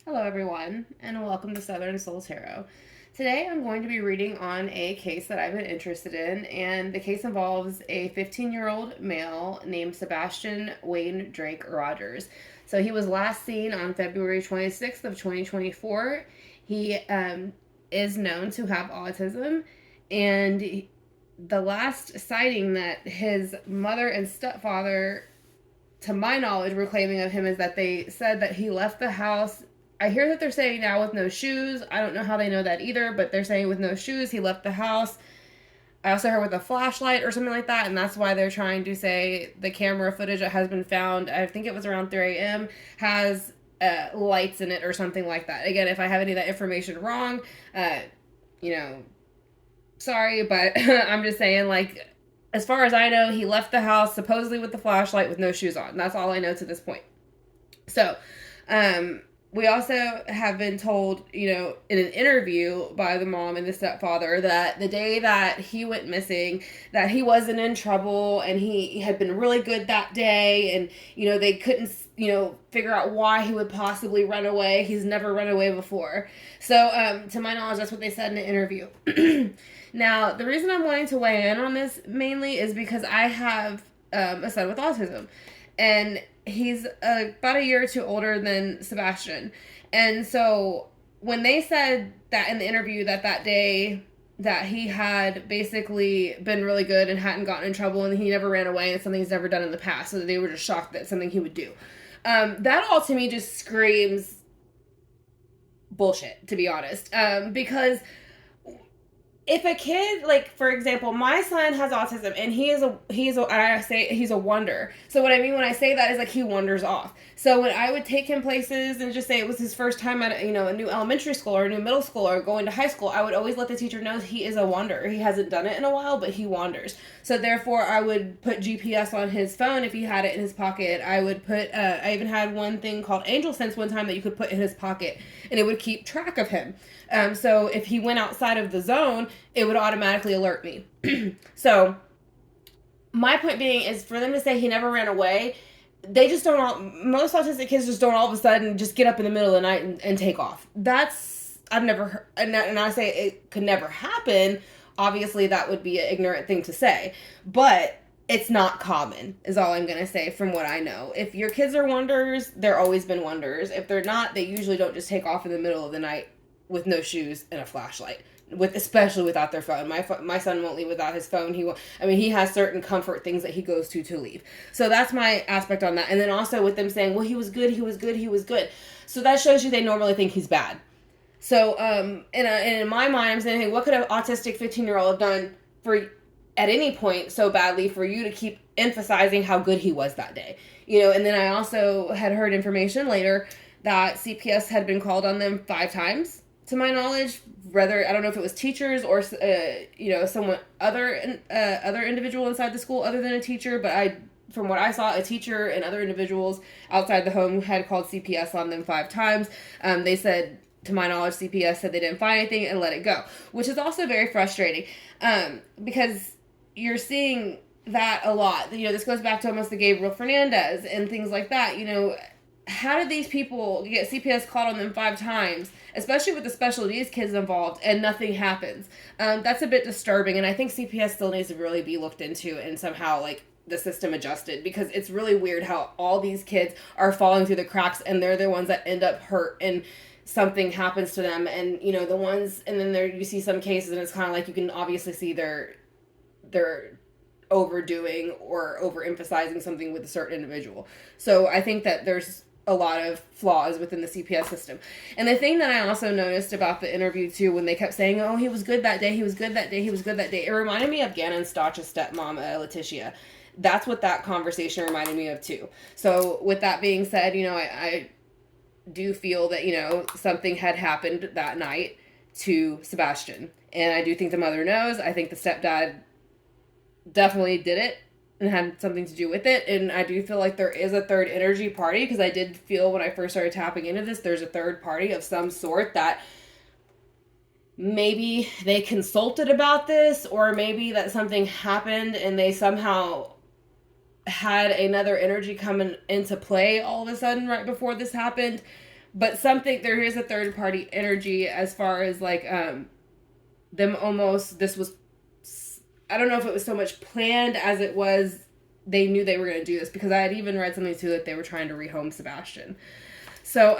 Hello, everyone, and welcome to Southern Soul Tarot. Today, I'm going to be reading on a case that I've been interested in, and the case involves a 15-year-old male named Sebastian Wayne Drake Rogers. So he was last seen on February 26th of 2024. He is known to have autism, and the last sighting that his mother and stepfather, to my knowledge, were claiming of him is that they said that he left the house. I hear that they're saying now with no shoes. I don't know how they know that either, but they're saying with no shoes, he left the house. I also heard with a flashlight or something like that, and that's why they're trying to say the camera footage that has been found, I think it was around 3 a.m., has lights in it or something like that. Again, if I have any of that information wrong, uh, you know, sorry, but I'm just saying, like, as far as I know, he left the house supposedly with the flashlight with no shoes on. That's all I know to this point. So, we also have been told, in an interview by the mom and the stepfather, that the day that he went missing, that he wasn't in trouble and he had been really good that day. And, they couldn't, figure out why he would possibly run away. He's never run away before. So, to my knowledge, that's what they said in the interview. Now, the reason I'm wanting to weigh in on this mainly is because I have a son with autism. And he's about a year or two older than Sebastian. And so when they said that in the interview that day that he had basically been really good and hadn't gotten in trouble and he never ran away and something he's never done in the past, so they were just shocked that something he would do. That all to me just screams bullshit, to be honest. Because if a kid, like, for example, my son has autism and I say he's a wonder. So what I mean when I say that is, like, he wanders off. So when I would take him places and just say it was his first time at a new elementary school or a new middle school or going to high school, I would always let the teacher know he is a wander. He hasn't done it in a while, but he wanders. So therefore I would put GPS on his phone if he had it in his pocket. I would put I even had one thing called Angel Sense one time that you could put in his pocket and it would keep track of him. So if he went outside of the zone, it would automatically alert me. So my point being is, for them to say he never ran away, they just don't all, most autistic kids just don't all of a sudden just get up in the middle of the night and take off. I've never heard, and I say it could never happen. Obviously that would be an ignorant thing to say, but it's not common, is all I'm going to say from what I know. If your kids are wonders, they're always been wonders. If they're not, they usually don't just take off in the middle of the night with no shoes and a flashlight, especially without their phone. My son won't leave without his phone. He has certain comfort things that he goes to leave. So that's my aspect on that. And then also with them saying, well, he was good. So that shows you they normally think he's bad. So in my mind, I'm saying, hey, what could an autistic 15-year-old have done for at any point so badly for you to keep emphasizing how good he was that day? And then I also had heard information later that CPS had been called on them 5 times, to my knowledge. Whether, I don't know if it was teachers or someone other individual inside the school other than a teacher, but from what I saw, a teacher and other individuals outside the home had called CPS on them 5 times. They said, to my knowledge, CPS said they didn't find anything and let it go, which is also very frustrating, because you're seeing that a lot. This goes back to almost the Gabriel Fernandez and things like that. How did these people get CPS called on them 5 times, especially with the special needs kids involved, and nothing happens? That's a bit disturbing, and I think CPS still needs to really be looked into and somehow, like, the system adjusted, because it's really weird how all these kids are falling through the cracks and they're the ones that end up hurt and something happens to them. And the ones, and then there you see some cases and it's kind of like you can obviously see they're overdoing or overemphasizing something with a certain individual. So I think that there's a lot of flaws within the CPS system. And the thing that I also noticed about the interview too, when they kept saying, oh, he was good that day, it reminded me of Gannon Stotch's stepmom, Letitia. That's what that conversation reminded me of too. So with that being said, I do feel that, something had happened that night to Sebastian. And I do think the mother knows. I think the stepdad definitely did it and had something to do with it. And I do feel like there is a third energy party, because I did feel when I first started tapping into this, there's a third party of some sort that maybe they consulted about this, or maybe that something happened and they somehow had another energy coming into play all of a sudden right before this happened. but something, there is a third party energy as far as like them almost, this was, I don't know if it was so much planned as it was they knew they were going to do this, because I had even read something too that they were trying to rehome Sebastian. So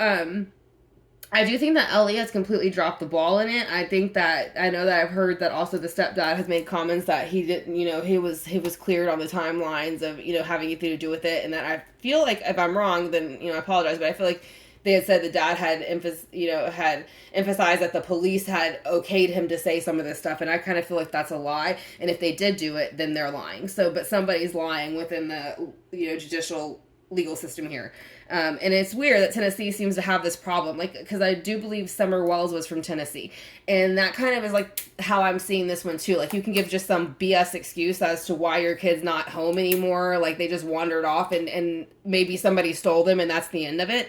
I do think that Ellie has completely dropped the ball in it. I think that, I know that I've heard that also the stepdad has made comments that he didn't, he was cleared on the timelines of, having anything to do with it, and that I feel like, if I'm wrong, then, I apologize, but I feel like they had said the dad had had emphasized that the police had okayed him to say some of this stuff, and I kind of feel like that's a lie. And if they did do it, then they're lying. So, but somebody's lying within the judicial legal system here. And it's weird that Tennessee seems to have this problem, like, because I do believe Summer Wells was from Tennessee, and that kind of is like how I'm seeing this one too. Like, you can give just some BS excuse as to why your kid's not home anymore, like they just wandered off, and maybe somebody stole them, and that's the end of it.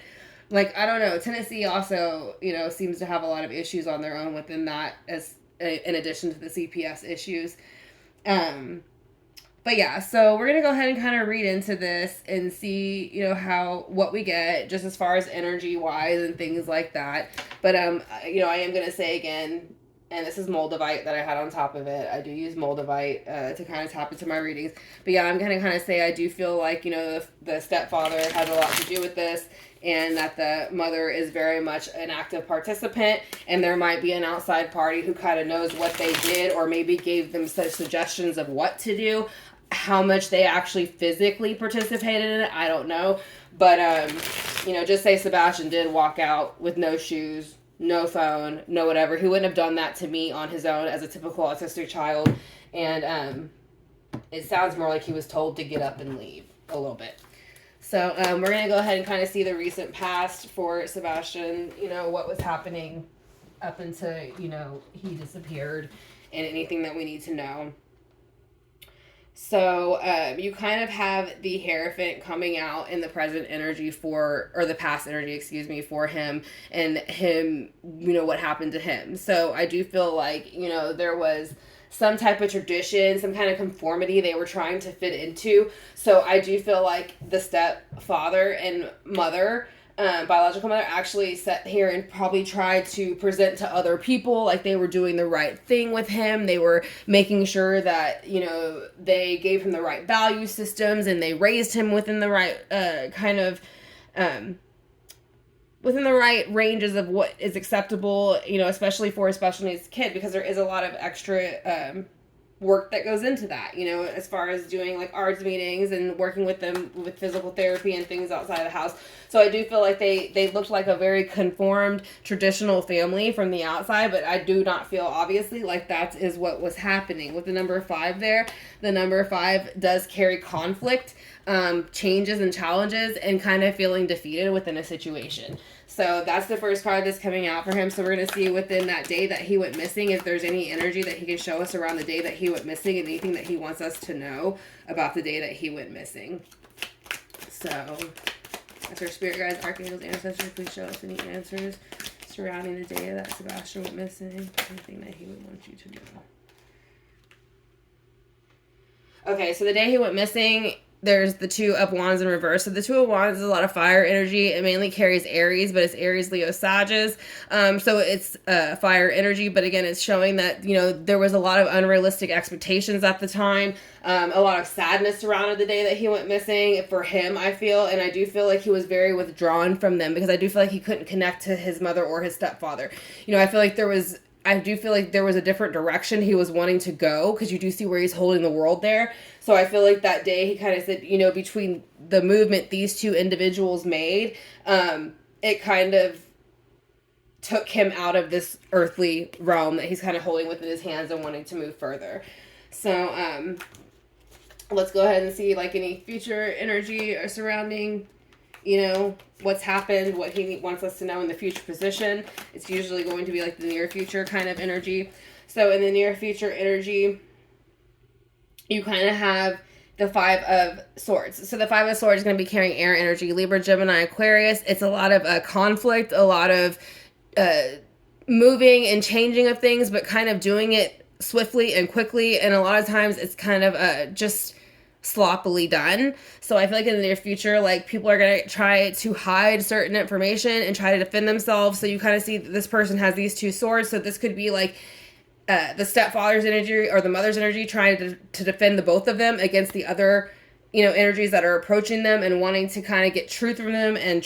Like, I don't know. Tennessee also, seems to have a lot of issues on their own within that, as in addition to the CPS issues. But yeah, so we're gonna go ahead and kind of read into this and see, what we get, just as far as energy wise and things like that. But I am gonna say again, and this is Moldavite that I had on top of it. I do use Moldavite to kind of tap into my readings. But yeah, I'm gonna kind of say I do feel like, the stepfather has a lot to do with this, and that the mother is very much an active participant, and there might be an outside party who kind of knows what they did, or maybe gave them such suggestions of what to do. How much they actually physically participated in it, I don't know. But, just say Sebastian did walk out with no shoes, no phone, no whatever. He wouldn't have done that to me on his own as a typical autistic child. And it sounds more like he was told to get up and leave a little bit. So we're going to go ahead and kind of see the recent past for Sebastian, what was happening up until, he disappeared, and anything that we need to know. So you kind of have the Hierophant coming out in the present energy or the past energy, for him, and him, what happened to him. So I do feel like, there was some type of tradition, some kind of conformity they were trying to fit into. So I do feel like the stepfather and mother, biological mother, actually sat here and probably tried to present to other people like they were doing the right thing with him. They were making sure that, they gave him the right value systems, and they raised him within the right within the right ranges of what is acceptable, especially for a special needs kid, because there is a lot of extra work that goes into that, as far as doing like arts meetings and working with them with physical therapy and things outside of the house. So I do feel like they looked like a very conformed traditional family from the outside, but I do not feel obviously like that is what was happening with the number 5 there. The number 5 does carry conflict, changes and challenges, and kind of feeling defeated within a situation. So that's the first card that's coming out for him. So we're going to see within that day that he went missing, if there's any energy that he can show us around the day that he went missing, and anything that he wants us to know about the day that he went missing. So, that's our spirit guides, archangels, ancestors. Please show us any answers surrounding the day that Sebastian went missing. Anything that he would want you to know. Okay, so the day he went missing, there's the 2 of Wands in reverse. So the 2 of Wands is a lot of fire energy. It mainly carries Aries, but it's Aries, Leo, Sagittarius. So it's fire energy. But again, it's showing that, there was a lot of unrealistic expectations at the time. A lot of sadness surrounded the day that he went missing for him, I feel. And I do feel like he was very withdrawn from them, because I do feel like he couldn't connect to his mother or his stepfather. I do feel like there was a different direction he was wanting to go, because you do see where he's holding the world there. So I feel like that day he kind of said, between the movement these 2 individuals made, it kind of took him out of this earthly realm that he's kind of holding within his hands and wanting to move further. So let's go ahead and see like any future energy or surrounding, what's happened, what he wants us to know in the future position. It's usually going to be like the near future kind of energy. So in the near future energy, you kind of have the 5 of Swords. So the 5 of Swords is going to be carrying air energy, Libra, Gemini, Aquarius. It's a lot of conflict, a lot of moving and changing of things, but kind of doing it swiftly and quickly. And a lot of times it's kind of just sloppily done. So I feel like in the near future, like people are going to try to hide certain information and try to defend themselves. So you kind of see that this person has these two swords. So this could be like the stepfather's energy or the mother's energy trying to defend the both of them against the other, energies that are approaching them and wanting to kind of get truth from them and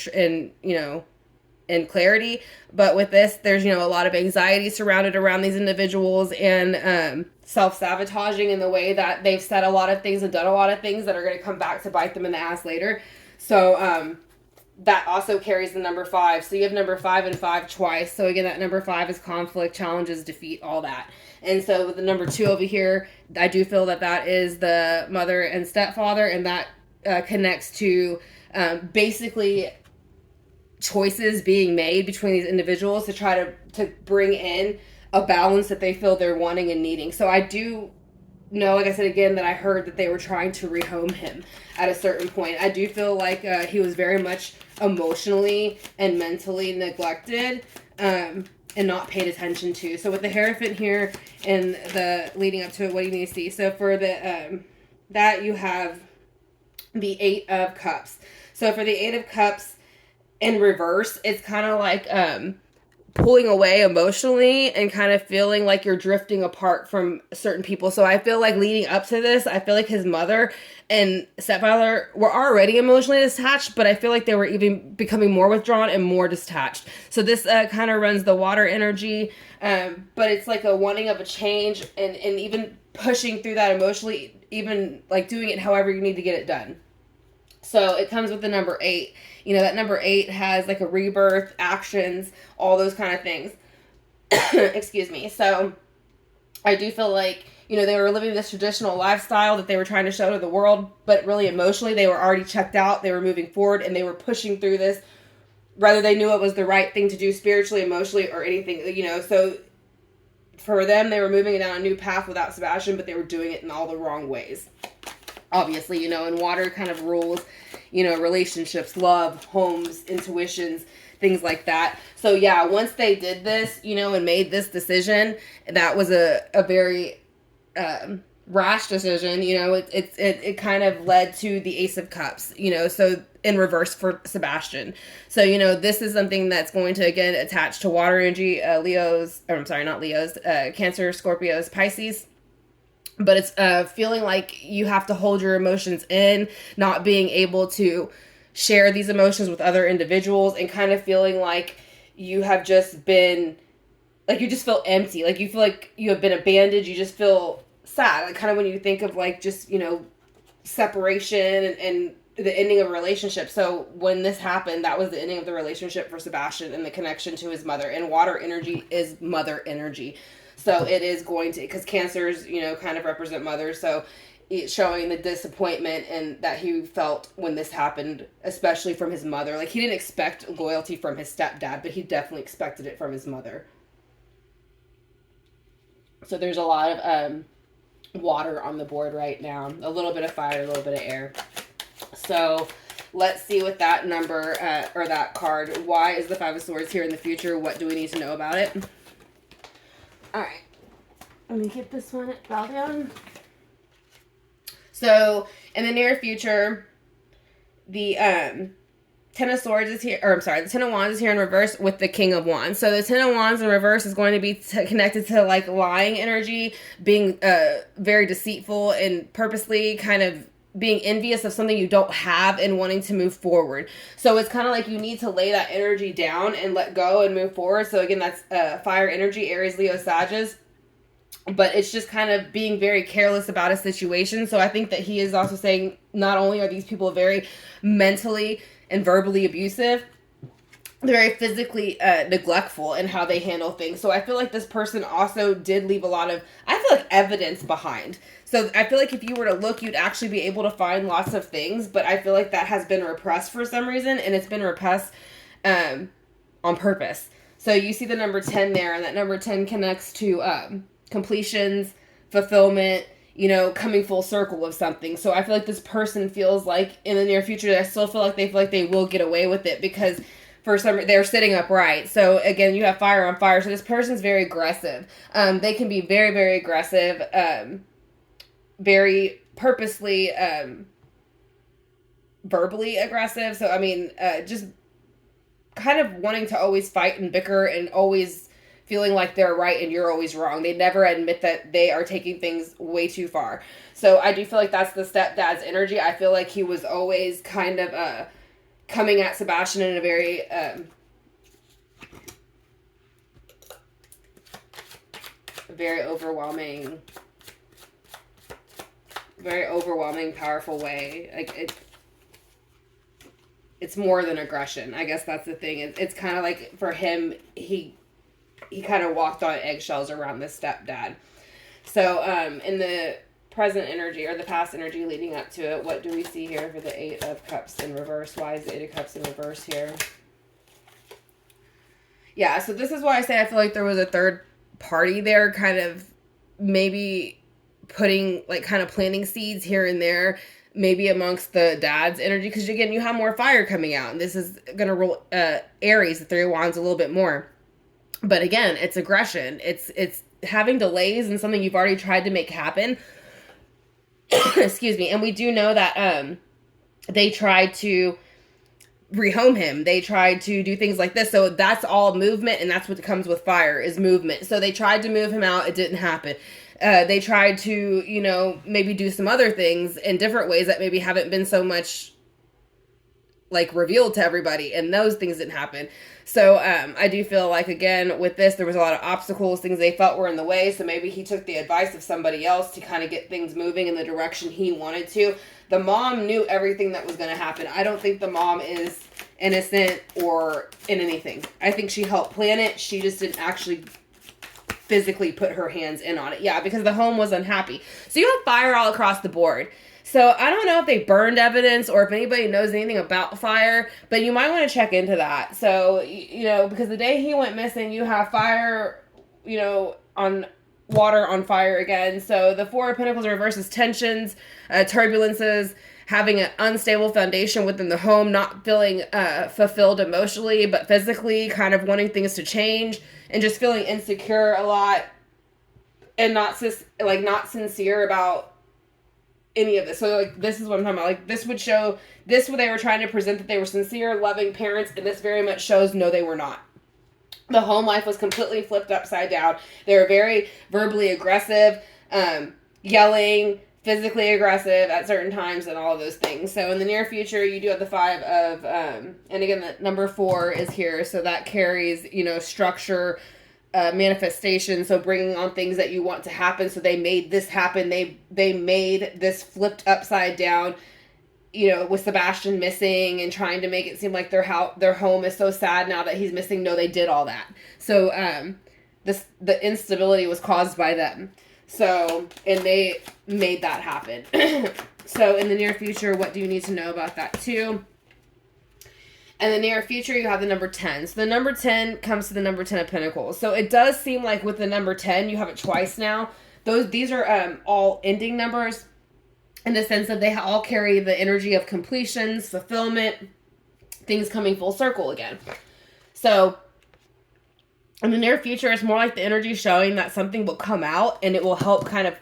and clarity. But with this, there's a lot of anxiety surrounded around these individuals and self-sabotaging in the way that they've said a lot of things and done a lot of things that are going to come back to bite them in the ass later. So that also carries the number 5. So you have number 5 and 5 twice. So again, that number 5 is conflict, challenges, defeat, all that. And so with the number 2 over here, I do feel that is the mother and stepfather, and that connects to basically choices being made between these individuals to try to bring in a balance that they feel they're wanting and needing. So I do know, like I said again, that I heard that they were trying to rehome him at a certain point. I do feel like he was very much emotionally and mentally neglected and not paid attention to. So with the Hierophant here and the leading up to it, what do you need to see? So for the that you have the 8 of Cups. So for the 8 of Cups in reverse, it's kind of like pulling away emotionally and kind of feeling like you're drifting apart from certain people. So I feel like leading up to this, I feel like his mother and stepfather were already emotionally detached, but I feel like they were even becoming more withdrawn and more detached. So this kind of runs the water energy, but it's like a wanting of a change and even pushing through that emotionally, even like doing it however you need to get it done. So it comes with the number 8. That number 8 has like a rebirth, actions, all those kind of things. Excuse me. So I do feel like, they were living this traditional lifestyle that they were trying to show to the world, but really emotionally they were already checked out. They were moving forward and they were pushing through this, whether they knew it was the right thing to do spiritually, emotionally, or anything, So for them, they were moving down a new path without Sebastian, but they were doing it in all the wrong ways. Obviously, and water kind of rules, relationships, love, homes, intuitions, things like that. So yeah, once they did this, and made this decision, that was a very rash decision. It kind of led to the Ace of Cups, so in reverse for Sebastian. So, this is something that's going to, again, attach to water energy, Cancer, Scorpios, Pisces. But it's feeling like you have to hold your emotions in, not being able to share these emotions with other individuals, and kind of feeling like you have just been, like you just feel empty. Like you feel like you have been abandoned. You just feel sad. Like kind of when you think of like just, separation and the ending of a relationship. So when this happened, that was the ending of the relationship for Sebastian and the connection to his mother. And water energy is mother energy. So it is going to, because Cancers, kind of represent mothers. So it's showing the disappointment and that he felt when this happened, especially from his mother. Like he didn't expect loyalty from his stepdad, but he definitely expected it from his mother. So there's a lot of water on the board right now. A little bit of fire, a little bit of air. So let's see with that number or that card. Why is the 5 of Swords here in the future? What do we need to know about it? All right, let me get this one bow down. So in the near future, the 10 of Swords is here, the 10 of Wands is here in reverse with the King of Wands. So the 10 of Wands in reverse is going to be connected to like lying energy, being very deceitful and purposely kind of being envious of something you don't have and wanting to move forward. So it's kind of like you need to lay that energy down and let go and move forward. So again, that's fire energy, Aries, Leo, Sagittarius. But it's just kind of being very careless about a situation. So I think that he is also saying not only are these people very mentally and verbally abusive, they're very physically neglectful in how they handle things. So I feel like this person also did leave a lot of, I feel like, evidence behind. So I feel like if you were to look, you'd actually be able to find lots of things, but I feel like that has been repressed for some reason, and it's been repressed on purpose. So you see the number 10 there, and that number 10 connects to completions, fulfillment, coming full circle of something. So I feel like this person feels like in the near future, I still feel like they will get away with it because for some, they're sitting upright. So again, you have fire on fire. So this person's very aggressive. They can be very, very aggressive, very purposely verbally aggressive. So I mean, just kind of wanting to always fight and bicker and always feeling like they're right and you're always wrong. They never admit that they are taking things way too far. So I do feel like that's the stepdad's energy. I feel like he was always kind of coming at Sebastian in a very overwhelming, powerful way. Like it's more than aggression. I guess that's the thing. It's kind of like for him, he kind of walked on eggshells around this stepdad. So in the present energy or the past energy leading up to it, what do we see here for the Eight of Cups in reverse? Why is the Eight of Cups in reverse here? Yeah, so this is why I say I feel like there was a third party there, kind of maybe putting, like, kind of planting seeds here and there, maybe amongst the dad's energy, because again, you have more fire coming out, and this is going to roll Aries, the Three of Wands, a little bit more. But again, it's aggression. It's having delays in something you've already tried to make happen. Excuse me. And we do know that they tried to rehome him. They tried to do things like this. So that's all movement, and that's what comes with fire, is movement. So they tried to move him out. It didn't happen. They tried to, maybe do some other things in different ways that maybe haven't been so much, like, revealed to everybody, and those things didn't happen. So I do feel like, again, with this, there was a lot of obstacles, things they felt were in the way, so maybe he took the advice of somebody else to kind of get things moving in the direction he wanted to. The mom knew everything that was going to happen. I don't think the mom is innocent or in anything. I think she helped plan it. She just didn't actually physically put her hands in on it. Yeah, because the home was unhappy. So you have fire all across the board. So I don't know if they burned evidence or if anybody knows anything about fire, but you might want to check into that. So, because the day he went missing, you have fire, on water on fire again. So the Four of Pentacles reverses tensions, turbulences, having an unstable foundation within the home, not feeling fulfilled emotionally, but physically, kind of wanting things to change, and just feeling insecure a lot, and not sincere about any of this. So, like, this is what I'm talking about. Like, this would show, this where they were trying to present that they were sincere, loving parents, and this very much shows no, they were not. The home life was completely flipped upside down. They were very verbally aggressive, yelling, physically aggressive at certain times, and all of those things. So in the near future, you do have the Five of, and again, the number 4 is here, so that carries, structure, manifestation, so bringing on things that you want to happen. So they made this happen. They made this flipped upside down, with Sebastian missing and trying to make it seem like their home is so sad now that he's missing. No, they did all that. So the instability was caused by them. So, and they made that happen. So in the near future, what do you need to know about that too? In the near future, you have the number 10. So the number 10 comes to the number 10 of Pentacles. So it does seem like with the number 10, you have it twice now. These are all ending numbers, in the sense that they all carry the energy of completions, fulfillment, things coming full circle again. So in the near future, it's more like the energy showing that something will come out, and it will help kind of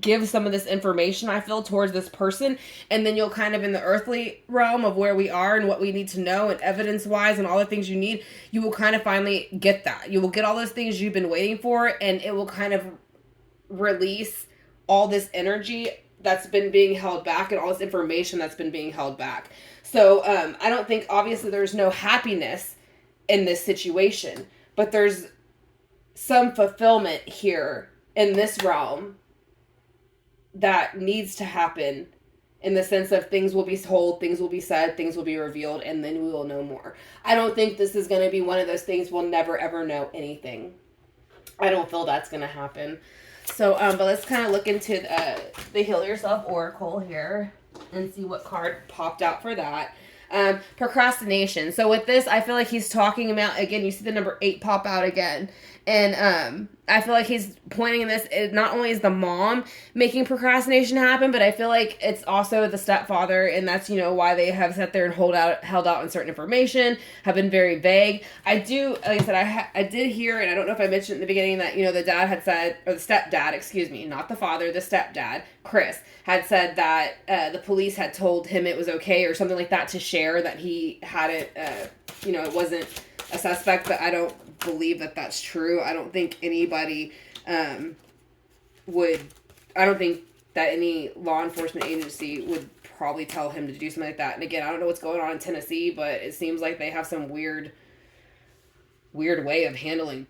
give some of this information, I feel, towards this person. And then you'll kind of, in the earthly realm of where we are and what we need to know, and evidence-wise and all the things you need, you will kind of finally get that. You will get all those things you've been waiting for, and it will kind of release all this energy that's been being held back, and all this information that's been being held back. So I don't think, obviously, there's no happiness in this situation, but there's some fulfillment here in this realm that needs to happen, in the sense of things will be told, things will be said, things will be revealed, and then we will know more. I don't think this is going to be one of those things we'll never ever know anything. I don't feel that's going to happen. So, but let's kind of look into the Heal Yourself Oracle here and see what card popped out for that. Procrastination. So with this, I feel like he's talking about, again, you see the number 8 pop out again. And I feel like he's pointing in this. Not only is the mom making procrastination happen, but I feel like it's also the stepfather, and that's why they have sat there and held out on certain information, have been very vague. I do, like I said, I did hear, and I don't know if I mentioned in the beginning that the dad had said, or the stepdad, excuse me, not the father, the stepdad, Chris, had said that the police had told him it was okay or something like that to share, that he hadn't, it wasn't a suspect, but I don't believe that that's true. I don't think anybody would, I don't think that any law enforcement agency would probably tell him to do something like that. And again, I don't know what's going on in Tennessee, but it seems like they have some weird way of handling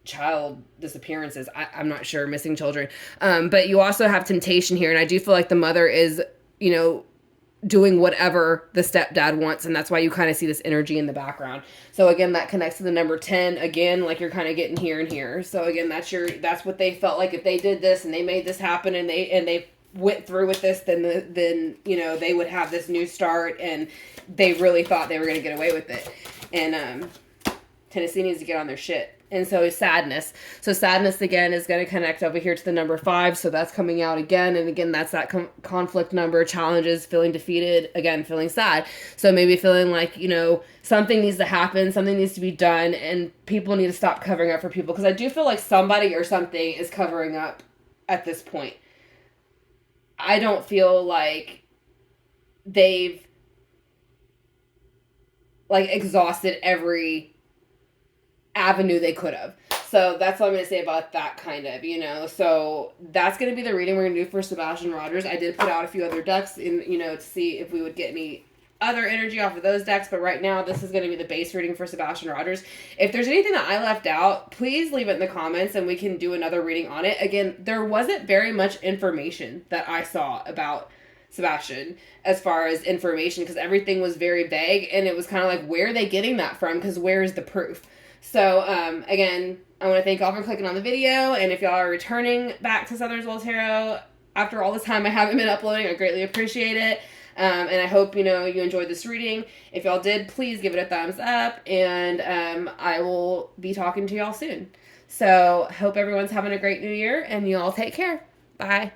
child disappearances. I'm not sure, missing children. But you also have temptation here, and I do feel like the mother is, doing whatever the stepdad wants, and that's why you kind of see this energy in the background. So again, that connects to the number 10. Again, like you're kind of getting here and here. So again, that's what they felt like if they did this and they made this happen and they went through with this, then they would have this new start, and they really thought they were going to get away with it. And Tennessee needs to get on their shit. And so sadness. So sadness again is going to connect over here to the number 5. So that's coming out again. And again, that's that conflict number, challenges, feeling defeated, again, feeling sad. So maybe feeling like, something needs to happen, something needs to be done, and people need to stop covering up for people. Because I do feel like somebody or something is covering up at this point. I don't feel like they've exhausted every avenue they could have. So that's what I'm going to say about that kind of, So that's going to be the reading we're going to do for Sebastian Rogers. I did put out a few other decks in, to see if we would get any other energy off of those decks. But right now, this is going to be the base reading for Sebastian Rogers. If there's anything that I left out, please leave it in the comments and we can do another reading on it. Again, there wasn't very much information that I saw about Sebastian as far as information, because everything was very vague, and it was kind of like, where are they getting that from? Because where is the proof? So, again, I want to thank y'all for clicking on the video, and if y'all are returning back to Southern Soul Tarot after all this time I haven't been uploading, I greatly appreciate it, and I hope, you enjoyed this reading. If y'all did, please give it a thumbs up, and I will be talking to y'all soon. So, hope everyone's having a great new year, and y'all take care. Bye.